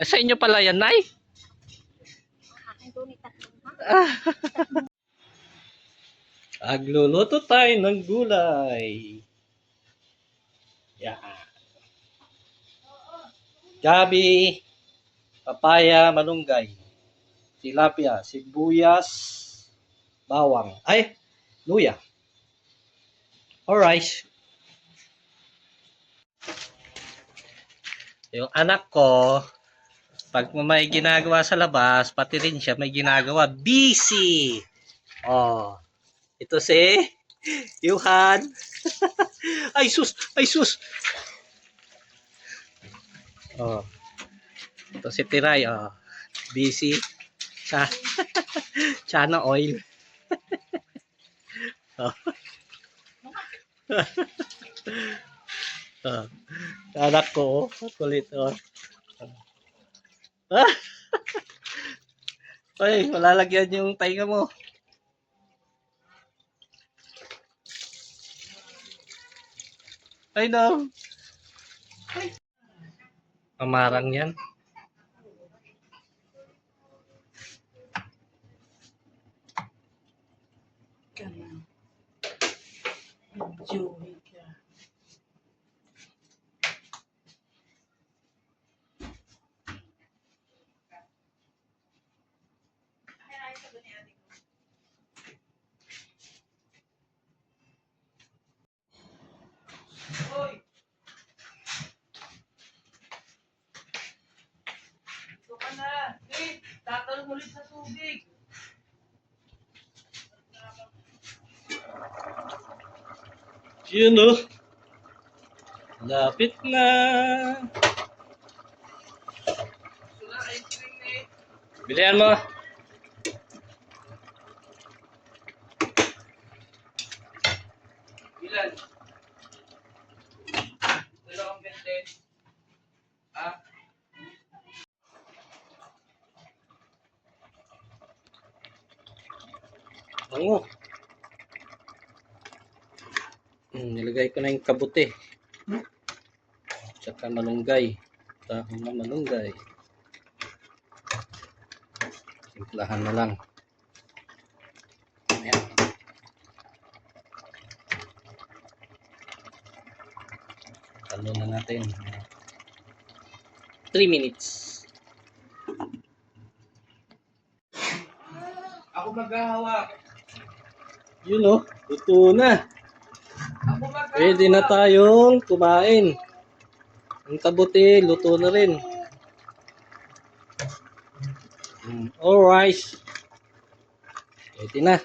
Sa inyo pala yan, Nay? Agluluto tayo ng gulay. Yan. Gabi, papaya, malunggay, tilapia, sibuyas, bawang. Ay, luya. Alright. Yung anak ko, pag may ginagawa sa labas, pati rin siya may ginagawa. Busy! Oh, ito si Yuhan. Ay sus! Ay sus! Oh, ito si Tiray. Oh, busy. Sa Chana oil. Oh. Oh. Anak ko, kulit. Oh. Ah! Ay, malalagyan yung tainga mo. Ay, no. Amarang yan. Ito ka na. Wait, tatalong ulit sa tubig. Yun o. Lapit na. Bilihan mo. Ilan? Dalawang 20. Ha? Bango. Nilagay ko na yung kabuti. Tsaka malunggay. Dahon na malunggay. Simplahan na lang. Ayan. Talo na natin. 3 minutes. Ako maghahawak. Yun o. Luto na. Pwede na tayong kumain. Ang kabuti, luto na rin. Alright. Pwede na.